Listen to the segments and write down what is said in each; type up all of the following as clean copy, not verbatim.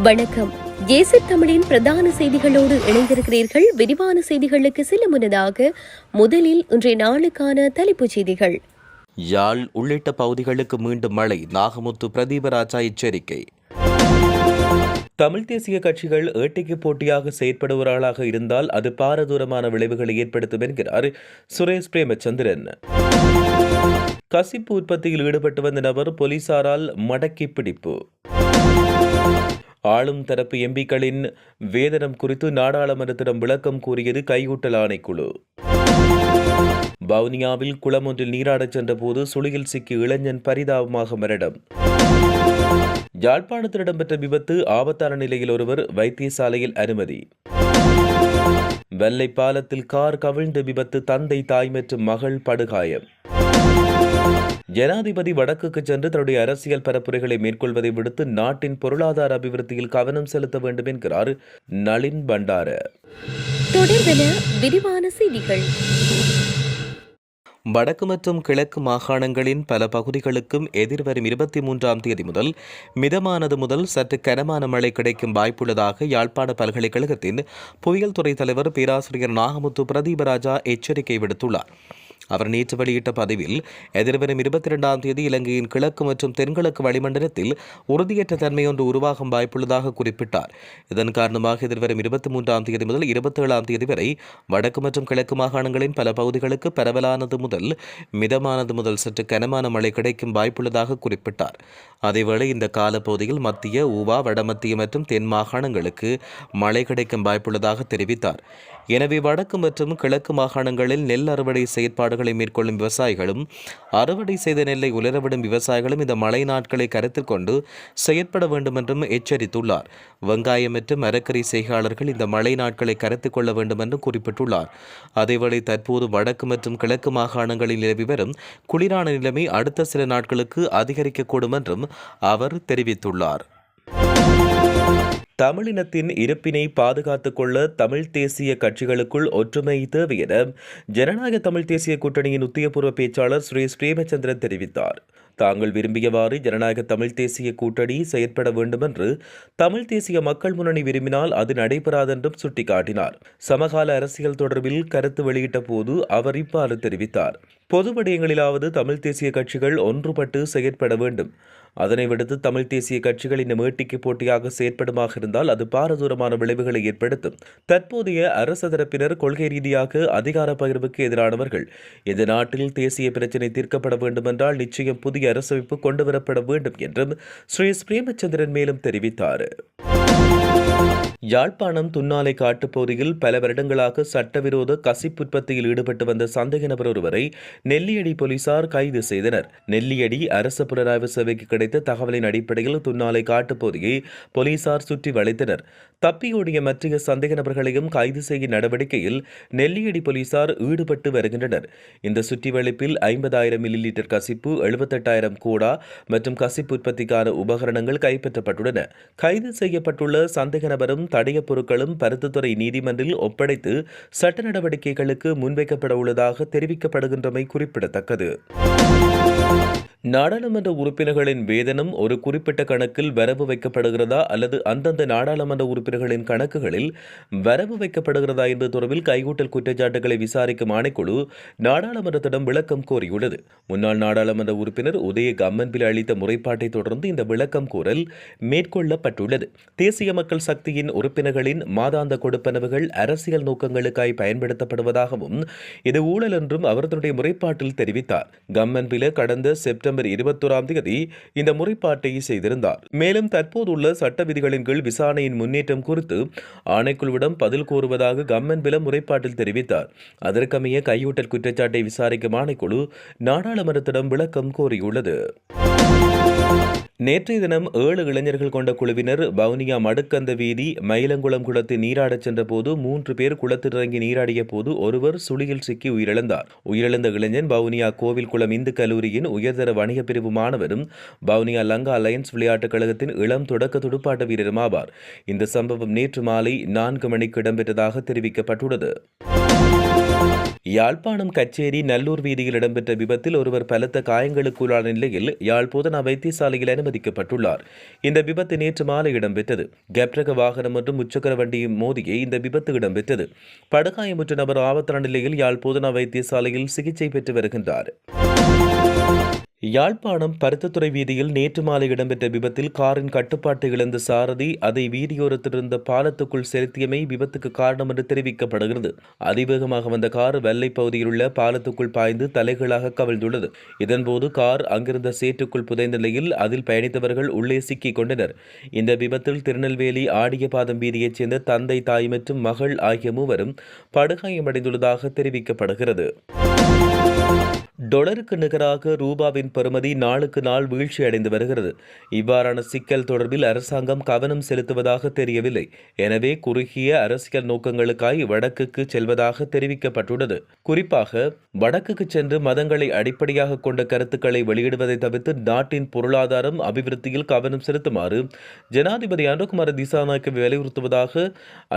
வணக்கம். ஏசி தமிழின் பிரதான செய்திகளோடு இணைந்திருக்கிறீர்கள். விரிவான செய்திகளுக்கு செல்ல முன்னதாக முதலில் இன்றைய நாளுக்கான தலைப்புச் செய்திகள். யாழ் உள்ளிட்ட பகுதிகளுக்கு மீண்டும் மழை, நாகமுத்து பிரதீபராஜா எச்சரிக்கை. தமிழ் தேசிய கட்சிகள் ஏட்டைக்கு போட்டியாக செயற்படுவர்களாக இருந்தால் அது பாரதூரமான விளைவுகளை ஏற்படுத்தும் என்கிறார் சுரேஷ் பிரேமச்சந்திரன். கசிப்பு உற்பத்தியில் ஈடுபட்டு வந்த நபர் போலீசாரால் மடக்கி பிடிப்பு. ஆளும் தரப்பு எம்பிக்களின் வேதனம் குறித்து நாடாளுமன்றத்திடம் விளக்கம் கூறியது கையூட்டல் ஆணைக்குழு. வவுனியாவில் குளம் ஒன்றில் நீராடச் சென்றபோது சுழியில் சிக்கி இளைஞன் பரிதாபமாக மரணம். யாழ்ப்பாணத்தில் இடம்பெற்ற விபத்து, ஆபத்தான நிலையில் ஒருவர் வைத்தியசாலையில் அனுமதி. வெள்ளை பாலத்தில் கார் கவிழ்ந்த விபத்து, தந்தை தாய் மற்றும் மகள் படுகாயம். ஜனாதிபதி வடக்குக்கு சென்று தன்னுடைய அரசியல் பரப்புரைகளை மேற்கொள்வதை விடுத்து நாட்டின் பொருளாதார அபிவிருத்தியில் கவனம் செலுத்த வேண்டும் என்கிறார் நளின் பண்டார. தொடர்பென விரிவான செய்திகள். வடக்கு மற்றும் கிழக்கு மாகாணங்களின் பல பகுதிகளுக்கும் எதிர்வரும் 23ஆம் தேதி முதல் மிதமானது முதல் சற்று கனமான மழை கிடைக்கும் வாய்ப்புள்ளதாக யாழ்ப்பாண பல்கலைக்கழகத்தின் புவியியல் துறை தலைவர் பேராசிரியர் நாகமுத்து பிரதீபராஜா எச்சரிக்கை விடுத்துள்ளார். அவர் நேற்று வெளியிட்ட பதிவில் எதிர்வரும் 22ஆம் தேதி இலங்கையின் கிழக்கு மற்றும் தென்கிழக்கு வளிமண்டலத்தில் உறுதியற்ற தன்மை ஒன்று உருவாகும் வாய்ப்புள்ளதாக குறிப்பிட்டார். இதன் காரணமாக எதிர்வரும் 23ஆம் தேதி முதல் 27ஆம் தேதி வரை வடக்கு மற்றும் கிழக்கு மாகாணங்களின் பல பகுதிகளுக்கு பரவலானது முதல் மிதமானது முதல் சற்று கனமான மழை கிடைக்கும் வாய்ப்புள்ளதாக குறிப்பிட்டார். அதேவேளை இந்த காலப்பகுதியில் மத்திய, ஊவா, வடமத்திய மற்றும் தென் மாகாணங்களுக்கு மழை கிடைக்கும் வாய்ப்புள்ளதாக தெரிவித்தார். எனவே வடக்கு மற்றும் கிழக்கு மாகாணங்களில் நெல் அறுவடை செயற்பாடுகளை மேற்கொள்ளும் விவசாயிகளும் அறுவடை செய்த நெல்லை உலரவிடும் விவசாயிகளும் இந்த மழை நாட்களை கருத்தில் கொண்டு செயற்பட வேண்டும் என்றும் எச்சரித்துள்ளார். வெங்காயம் மற்றும் மரக்கறி செய்கையாளர்கள் இந்த மழை நாட்களை கருத்தில் கொள்ள வேண்டும் என்றும் குறிப்பிட்டுள்ளார். அதேவேளை தற்போது வடக்கு மற்றும் கிழக்கு மாகாணங்களில் நிலவி வரும் குளிரான நிலைமை அடுத்த சில நாட்களுக்கு அதிகரிக்கக்கூடும் என்றும் அவர் தெரிவித்துள்ளார். தமிழினத்தின் இருப்பினை பாதுகாத்துக் கொள்ள தமிழ் தேசிய கட்சிகளுக்குள் ஒற்றுமை தேவை என ஜனநாயக தமிழ் தேசிய கூட்டணியின் உத்தியபூர்வ பேச்சாளர் சுரேஷ் பிரேமச்சந்திரன் தெரிவித்தார். தாங்கள் விரும்பியவாறு ஜனநாயக தமிழ் தேசிய கூட்டணி செயற்பட வேண்டும் என்று தமிழ் தேசிய மக்கள் முன்னணி விரும்பினால் அது நடைபெறாதென்றும் சுட்டிக்காட்டினார். சமகால அரசியல் தொடர்பில் கருத்து வெளியிட்ட போது அவர் இவ்வாறு தெரிவித்தார். பொது விடயங்களிலாவது தமிழ் தேசிய கட்சிகள் ஒன்றுபட்டு செயற்பட வேண்டும். அதனை விடுத்து தமிழ் தேசிய கட்சிகள் இந்த மேட்டிக்கு போட்டியாக செயற்படுமாக இருந்தால் அது பாரதூரமான விளைவுகளை ஏற்படுத்தும். தற்போதைய அரசு தரப்பினர் கொள்கை ரீதியாக அதிகார பகிர்வுக்கு எதிரானவர்கள். இந்த நாட்டில் தேசிய பிரச்சினை தீர்க்கப்பட வேண்டும் என்றால் நிச்சயம் புதிய அரசமைப்பு கொண்டுவரப்பட வேண்டும் என்றும் சுரேஷ் பிரேமச்சந்திரன் மேலும் தெரிவித்தார். யாழ்ப்பாணம் துன்னாலை காட்டுப்பகுதியில் பல வருடங்களாக சட்டவிரோத கசிப்புற்பத்தியில் ஈடுபட்டு வந்த சந்தேக நபர் ஒருவரை நெல்லியடி போலீசார் கைது செய்தனர். நெல்லியடி அரச புலனாய்வு சேவைக்கு கிடைத்த தகவலின் அடிப்படையில் துன்னாலை காட்டுப்பகுதியை போலீசார் சுற்றி வளைத்தனர். தப்பியோடிய மற்ற சந்தேக நபர்களையும் கைது செய்யும் நடவடிக்கையில் நெல்லியடி போலீசார் ஈடுபட்டு வருகின்றனர். இந்த சுற்றிவளைப்பில் 50,000 மில்லி லிட்டர் கசிப்பு, 78,000 கோடா மற்றும் கசிப்பு உற்பத்திக்கான உபகரணங்கள் கைப்பற்றப்பட்டுள்ளன. கைது செய்யப்பட்டுள்ள சந்தேக நபரும் தடய பொருட்களும் பருத்தித்துறை நீதிமன்றில் ஒப்படைத்து சட்ட நடவடிக்கைகளுக்கு முன்வைக்கப்பட உள்ளதாக தெரிவிக்கப்படுகின்றமை குறிப்பிடத்தக்கது. நாடாளுமன்ற உறுப்பினர்களின் வேதனம் ஒரு குறிப்பிட்ட கணக்கில் வரவு வைக்கப்படுகிறதா அல்லது அந்தந்த நாடாளுமன்ற உறுப்பினர்களின் கணக்குகளில் வரவு வைக்கப்படுகிறதா என்பது தொடர்பில் கைகூட்டல் குற்றச்சாட்டுகளை விசாரிக்கும் ஆணைக்குழு நாடாளுமன்றத்திடம் விளக்கம் கோரியுள்ளது. முன்னாள் நாடாளுமன்ற உறுப்பினர் உதய கம்மன்பில் அளித்த முறைப்பாட்டை தொடர்ந்து இந்த விளக்கம் கோரல் மேற்கொள்ளப்பட்டுள்ளது. தேசிய மக்கள் சக்தியின் உறுப்பினர்களின் மாதாந்த கொடுப்பனவுகள் அரசியல் நோக்கங்களுக்காய் பயன்படுத்தப்படுவதாகவும் இது ஊழல் என்றும் அவர் தன்னுடைய முறைப்பாட்டில் தெரிவித்தார். கம்மன்பில கடந்த செப்டம்பர் 21ஆம் தேதி இந்த முறைப்பாட்டை செய்திருந்தார். மேலும் தற்போதுள்ள சட்ட விதிகளின் கீழ் விசாரணையின் முன்னேற்றம் குறித்து ஆணைக்குழுவிடம் பதில் கோருவதாக கம்மன்பில முறைப்பாட்டில் தெரிவித்தார். அதற்கமைய கையூட்டல் குற்றச்சாட்டை விசாரிக்கும் ஆணைக்குழு நாடாளுமன்றத்திடம் விளக்கம் கோரியுள்ளது. நேற்றைய தினம் 7 இளைஞர்கள் கொண்ட குழுவினர் வவுனியா மடுக்கந்த வீதி மயிலங்குளம் குளத்தில் நீராடச் சென்ற போது 3 பேர் குளத்தில் இறங்கி நீராடிய போது ஒருவர் சுழியில் சிக்கி உயிரிழந்தார். உயிரிழந்த இளைஞன் வவுனியா கோவில் குளம் இந்து கல்லூரியின் உயர்தர வணிக பிரிவு மாணவரும் வவுனியா லங்கா அலையன்ஸ் விளையாட்டுக் கழகத்தின் இளம் தொடக்க துடுப்பாட்ட வீரரும் ஆவார். இந்த சம்பவம் நேற்று மாலை 4 மணிக்கு இடம்பெற்றதாக தெரிவிக்கப்பட்டுள்ளது. யாழ்ப்பாணம் கச்சேரி நல்லூர் வீதியில் இடம்பெற்ற விபத்தில் ஒருவர் பலத்த காயங்களுக்குள்ளான நிலையில் யாழ் போதனா வைத்தியசாலையில் அனுமதிக்கப்பட்டுள்ளார். இந்த விபத்து நேற்று மாலை இடம்பெற்றது. கெப்ரக வாகனம் மற்றும் முச்சக்கர வண்டியும் மோதியே இந்த விபத்து இடம்பெற்றது. படுகாயமுற்ற நபர் ஆபத்தான நிலையில் யாழ் போதனா வைத்தியசாலையில் சிகிச்சை பெற்று வருகின்றார். யாழ்ப்பாணம் பருத்தத்துறை வீதியில் நேற்று மாலை இடம்பெற்ற விபத்தில் காரின் கட்டுப்பாட்டை இழந்த சாரதி அதை வீதியோரத்தில் இருந்த பாலத்துக்குள் செலுத்தியமை விபத்துக்கு காரணம் என்று தெரிவிக்கப்படுகிறது. அதிவேகமாக வந்த கார் வெள்ளை பகுதியில் உள்ள பாலத்துக்குள் பாய்ந்து தலைகளாக கவிழ்ந்துள்ளது. இதன்போது கார் அங்கிருந்த சேற்றுக்குள் புதைந்த நிலையில் அதில் பயணித்தவர்கள் உள்ளே சிக்கிக் கொண்டனர். இந்த விபத்தில் திருநெல்வேலி ஆடியபாதம் வீதியைச் சேர்ந்த தந்தை, தாய் மற்றும் மகள் ஆகிய மூவரும் படுகாயமடைந்துள்ளதாக தெரிவிக்கப்படுகிறது. டொலருக்கு நிகராக ரூபாவின் பெறுமதி நாளுக்கு நாள் வீழ்ச்சி அடைந்து வருகிறது. இவ்வாறான சிக்கல் தொடர்பில் அரசாங்கம் கவனம் செலுத்துவதாக தெரியவில்லை. எனவே குறுகிய அரசியல் நோக்கங்களுக்காய் வடக்குக்கு செல்வதாக தெரிவிக்கப்பட்டுள்ளது. குறிப்பாக வடக்குக்கு சென்று மதங்களை அடிப்படையாக கொண்ட கருத்துக்களை வெளியிடுவதை தவிர்த்து நாட்டின் பொருளாதாரம் அபிவிருத்தியில் கவனம் செலுத்துமாறு ஜனாதிபதி அனுகுமார திசாநாயக்க வலியுறுத்துவதாக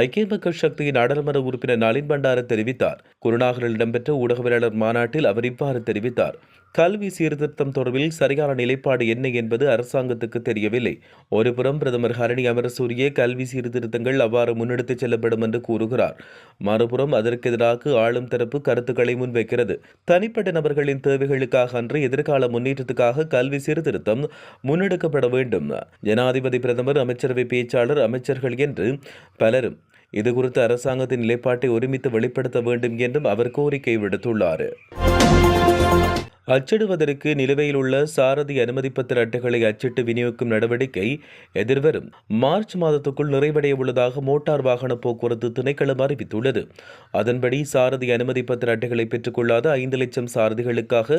ஐக்கிய மக்கள் சக்தியின் நாடாளுமன்ற உறுப்பினர் நளின் பண்டார தெரிவித்தார். குருநாகலில் இடம்பெற்ற ஊடகவியலாளர் மாநாட்டில் அவர் இவ்வாறு தெரிவித்தார். கல்வி சீர்திருத்தம் தொடர்பில் சரியான நிலைப்பாடு என்ன என்பது அரசாங்கத்துக்கு தெரியவில்லை. ஒருபுறம் பிரதமர் ஹரணி அமரசூரிய கல்வி சீர்திருத்தங்கள் அவ்வாறு முன்னெடுத்துச் செல்லப்படும் என்று கூறுகிறார். மறுபுறம் அதற்கு எதிராக ஆளும் தரப்பு கருத்துக்களை முன்வைக்கிறது. தனிப்பட்ட நபர்களின் தேவைகளுக்காக அன்று எதிர்கால முன்னேற்றத்துக்காக கல்வி சீர்திருத்தம் முன்னெடுக்கப்பட வேண்டும். ஜனாதிபதி, பிரதமர், அமைச்சரவை பேச்சாளர், அமைச்சர்கள் என்று பலரும் இதுகுறித்து அரசாங்கத்தின் நிலைப்பாட்டை ஒருமித்து வெளிப்படுத்த வேண்டும் என்றும் அவர் கோரிக்கை விடுத்துள்ளார். அச்சிடுவதற்கு நிலுவையில் உள்ள சாரதி அனுமதிப்பத்திர அட்டைகளை அச்சிட்டு விநியோகிக்கும் நடவடிக்கை எதிர்வரும் மார்ச் மாதத்துக்குள் நிறைவடைய உள்ளதாக மோட்டார் வாகன போக்குவரத்து திணைக்களம் அறிவித்துள்ளது. அதன்படி சாரதி அனுமதிப்பத்திர அட்டைகளை பெற்றுக்கொள்ளாத 5 லட்சம் சாரதிகளுக்காக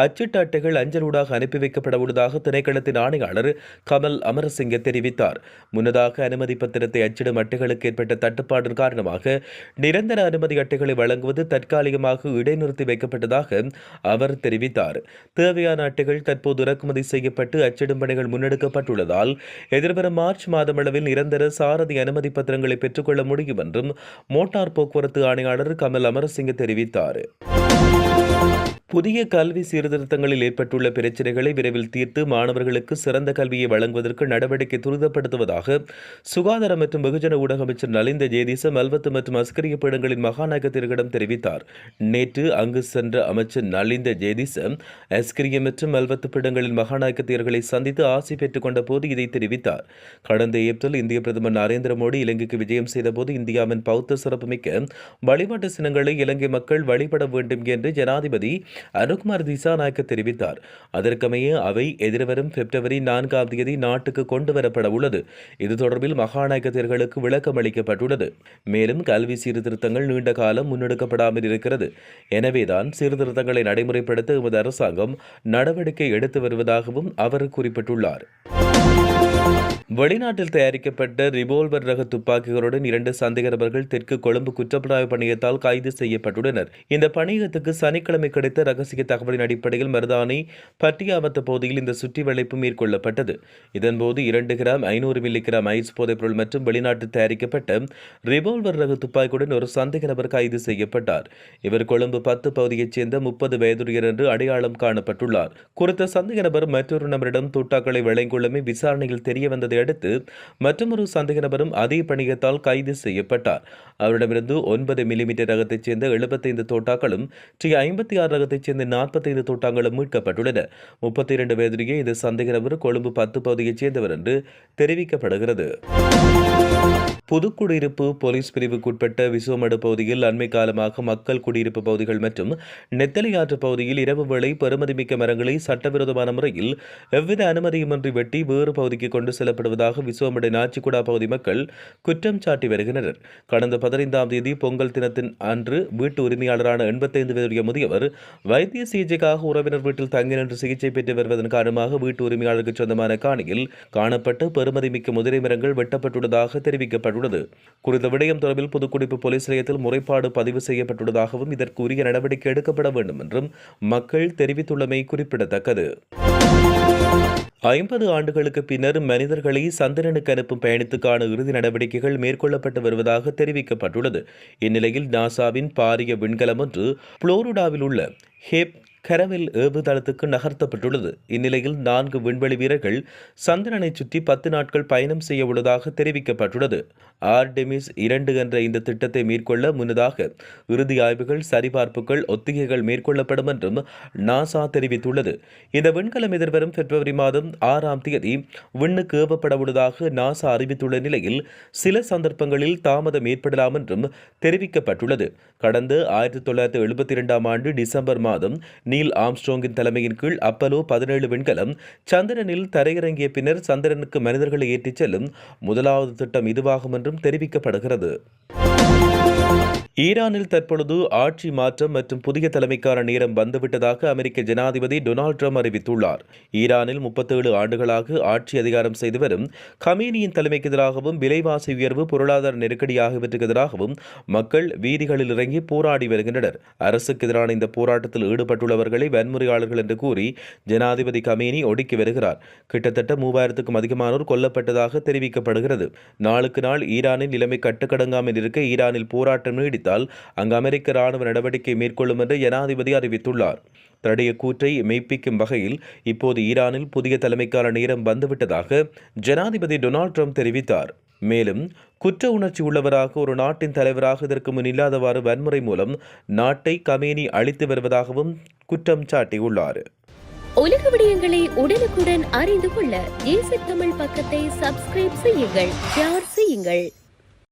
அச்சிட்ட அட்டைகள் அஞ்சலூடாக அனுப்பி வைக்கப்பட உள்ளதாக திணைக்களத்தின் ஆணையாளர் கமல் அமரசிங்க தெரிவித்தார். முன்னதாக அனுமதி பத்திரத்தை அச்சிடும் அட்டைகளுக்கு ஏற்பட்ட தட்டுப்பாடு காரணமாக நிரந்தர அனுமதி அட்டைகளை வழங்குவது தற்காலிகமாக இடைநிறுத்தி வைக்கப்பட்டதாக அவர் தெரிவித்தார். தேவையான அட்டைகள் தற்போது இறக்குமதி செய்யப்பட்டு அச்சிடும் பணிகள் முன்னெடுக்கப்பட்டுள்ளதால் எதிர்வரும் மார்ச் மாதம் அளவில் நிரந்தர சாரதி அனுமதி பத்திரங்களை பெற்றுக்கொள்ள முடியும் என்றும் மோட்டார் போக்குவரத்து ஆணையாளர் கமல் அமரசிங்க தெரிவித்தார். புதிய கல்வி சீர்திருத்தங்களில் ஏற்பட்டுள்ள பிரச்சினைகளை விரைவில் தீர்த்து மாணவர்களுக்கு சிறந்த கல்வியை வழங்குவதற்கு நடவடிக்கை துரிதப்படுத்துவதாக சுகாதார மற்றும் வெகுஜன ஊடக அமைச்சர் நலிந்த ஜேதிச மல்வத்து மற்றும் அஸ்கரிய பீடங்களின் மகாநாயகத்திற்கிடம் தெரிவித்தார். நேற்று அங்கு சென்ற அமைச்சர் நலிந்த ஜேதிச அஸ்கரிய மற்றும் மல்வத்து பீடங்களின் மகாநாயகத்தியர்களை சந்தித்து ஆசை பெற்றுக் கொண்ட போது இதை தெரிவித்தார். கடந்த ஏப்ரல் இந்திய பிரதமர் நரேந்திர மோடி இலங்கைக்கு விஜயம் செய்தபோது இந்தியாவின் பௌத்த சிறப்புமிக்க வழிபாட்டு சின்னங்களை இலங்கை மக்கள் வழிபட வேண்டும் என்று ஜனாதிபதி அனுகுமார் திசாநாயக்க தெரிவித்தார். அதற்கமைய அவை எதிர்வரும் பிப்ரவரி 4ஆம் தேதி நாட்டுக்கு கொண்டு வரப்பட உள்ளது. இது தொடர்பில் மகாநாயகத்தியர்களுக்கு விளக்கம் அளிக்கப்பட்டுள்ளது. மேலும் கல்வி சீர்திருத்தங்கள் நீண்ட காலம் முன்னெடுக்கப்படாமல் இருக்கிறது. எனவேதான் சீர்திருத்தங்களை நடைமுறைப்படுத்த எமது அரசாங்கம் நடவடிக்கை எடுத்து வருவதாகவும் அவர் குறிப்பிட்டுள்ளார். வெளிநாட்டில் தயாரிக்கப்பட்ட ரிவால்வர் ரக துப்பாக்கிகளுடன் 2 சந்தேக நபர்கள் தெற்கு கொழும்பு குற்றப்புலனாய்வு பணியகத்தால் கைது செய்யப்பட்டுள்ளனர். இந்த பணியகத்துக்கு சனிக்கிழமை கிடைத்த ரகசிய தகவலின் அடிப்படையில் மருதானை பட்டியாவத்த பகுதியில் இந்த சுற்றி வளைப்பு மேற்கொள்ளப்பட்டது. இதன்போது 2 கிராம் 500 மில்லி கிராம் ஐஸ் போதைப்பொருள் மற்றும் வெளிநாட்டில் தயாரிக்கப்பட்ட ரிவால்வர் ரக துப்பாக்கியுடன் ஒரு சந்தேக நபர் கைது செய்யப்பட்டார். இவர் கொழும்பு 10 பகுதியைச் சேர்ந்த 30 வயதுடையர் என்று அடையாளம் காணப்பட்டுள்ளார். குறித்த சந்தேக நபர் மற்றொரு நபரிடம் தூட்டாக்களை வழங்கியுள்ளமை விசாரணையில் தெரியவந்ததை அடுத்து மற்றொரு சந்தேக நபரும் அதே பணியகத்தால் கைது செய்யப்பட்டார். அவரிடமிருந்து 9 மில்லிமீட்டர் ரகத்தைச் சேர்ந்த 75 தோட்டாக்களும் T56 ரகத்தைச் சேர்ந்த 45 தோட்டாங்களும் மீட்கப்பட்டுள்ளன. 32 வயதுடைய இந்த சந்தேக நபர் கொழும்பு 10 பகுதியைச் சேர்ந்தவர் என்று தெரிவிக்கப்படுகிறது. புதுக்குடியிருப்பு போலீஸ் பிரிவுக்குட்பட்ட விசுவமடு பகுதியில் அண்மை காலமாக மக்கள் குடியிருப்பு பகுதிகள் மற்றும் நெத்தலியாற்று பகுதியில் இரவு வேளை பெறுமதிமிக்க மரங்களை சட்டவிரோதமான முறையில் எவ்வித அனுமதியுமின்றி வெட்டி வேறு பகுதிக்கு கொண்டு செல்லப்படுவதாக விசுவமடு நாச்சிக்குடா பகுதி மக்கள் குற்றம் சாட்டி வருகின்றனர். கடந்த 15ஆம் தேதி பொங்கல் தினத்தின் அன்று வீட்டு உரிமையாளரான 85 வயதுடைய முதியவர் வைத்திய சிகிச்சைக்காக உறவினர் வீட்டில் தங்கி நின்று சிகிச்சை பெற்று வருவதன் காரணமாக வீட்டு உரிமையாளருக்கு சொந்தமான காணியில் காணப்பட்ட பெறுமதிமிக்க முதிரை மரங்கள் வெட்டப்பட்டுள்ளதாக தெரிவிக்கப்பட்டுள்ளது. குறித்த விடயம் தொடர்பில் புதுக்குடியிருப்பு போலீஸ் நிலையத்தில் முறைப்பாடு பதிவு செய்யப்பட்டுள்ளதாகவும் இதற்கு உரிய நடவடிக்கை எடுக்கப்பட வேண்டும் என்றும் மக்கள் தெரிவித்துள்ளமை குறிப்பிடத்தக்கது. 50 ஆண்டுகளுக்கு பின்னர் மனிதர்களை சந்திரனுக்கு அனுப்பும் பயணத்துக்கான இறுதி நடவடிக்கைகள் மேற்கொள்ளப்பட்டு வருவதாக தெரிவிக்கப்பட்டுள்ளது. இந்நிலையில் நாசாவின் பாரிய விண்கலம் ஒன்று புளோரிடாவில் உள்ள ஹேப் கரவில் ஏவுதளத்துக்கு நகர்த்தப்பட்டுள்ளது. இந்நிலையில் 4 விண்வெளி வீரர்கள் சந்திரனை சுற்றி 10 நாட்கள் பயணம் செய்ய உள்ளதாக தெரிவிக்கப்பட்டுள்ளது. ஆர்டெமிஸ் 2 என்ற இந்த திட்டத்தை மேற்கொள்ள முன்னதாக இறுதி ஆய்வுகள், சரிபார்ப்புகள், ஒத்திகைகள் மேற்கொள்ளப்படும் என்றும் நாசா தெரிவித்துள்ளது. இந்த விண்கலம் எதிர்வரும் பிப்ரவரி மாதம் 6ஆம் தேதி விண்ணுக்கு ஏவப்பட உள்ளதாக நாசா அறிவித்துள்ள நிலையில் சில சந்தர்ப்பங்களில் தாமதம் ஏற்படலாம் என்றும் தெரிவிக்கப்பட்டுள்ளது. கடந்த 1972ஆம் ஆண்டு டிசம்பர் மாதம் நீல் ஆம்ஸ்ட்ராங்கின் தலைமையின் கீழ் அப்பலோ 17 விண்கலம் சந்திரனில் தரையிறங்கிய பின்னர் சந்திரனுக்கு மனிதர்களை ஏற்றிச் செல்லும் முதலாவது திட்டம் இதுவாகும் என்றும் தெரிவிக்கப்படுகிறது. ஈரானில் தற்பொழுது ஆட்சி மாற்றம் மற்றும் புதிய தலைமைக்கான நேரம் வந்துவிட்டதாக அமெரிக்க ஜனாதிபதி டொனால்ட் ட்ரம்ப் அறிவித்துள்ளார். ஈரானில் 37 ஆண்டுகளாக ஆட்சி அதிகாரம் செய்து வரும் கமேனியின் தலைமைக்கு எதிராகவும் விலைவாசி உயர்வு, பொருளாதார நெருக்கடி ஆகியவற்றுக்கு எதிராகவும் மக்கள் வீதிகளில் இறங்கி போராடி வருகின்றனர். அரசுக்கு எதிரான இந்த போராட்டத்தில் ஈடுபட்டுள்ளவர்களை வன்முறையாளர்கள் என்று கூறி ஜனாதிபதி கமேனி ஒடுக்கி வருகிறார். கிட்டத்தட்ட 3000க்கும் அதிகமானோர் கொல்லப்பட்டதாக தெரிவிக்கப்படுகிறது. நாளுக்கு நாள் ஈரானின் நிலைமை கட்டுக்கடங்காமல் இருக்க ஈரானில் போராட்டம் நீடித்தால் அங்கு அமெரிக்க ராணுவ நடவடிக்கை மேற்கொள்ளும் என்று ஜனாதிபதி அறிவித்துள்ளார். தடைய கூற்றை மெய்ப்பிக்கும் வகையில் இப்போது ஈரானில் புதிய தலைமைக்கான நேரம் வந்துவிட்டதாக ஜனாதிபதி டொனால்ட் ட்ரம்ப் தெரிவித்தார். மேலும் குற்ற உணர்ச்சி உள்ளவராக ஒரு நாட்டின் தலைவராக இதற்கு முன் இல்லாதவாறு வன்முறை மூலம் நாட்டை கமேனி அளித்து வருவதாகவும் குற்றம் சாட்டியுள்ளார். உலக விடயங்களை உடனுக்குடன் அறிந்து கொள்ள ஏசி தமிழ் பக்கத்தை சப்ஸ்கிரைப் செய்யுங்கள், ஷேர் செய்யுங்கள்.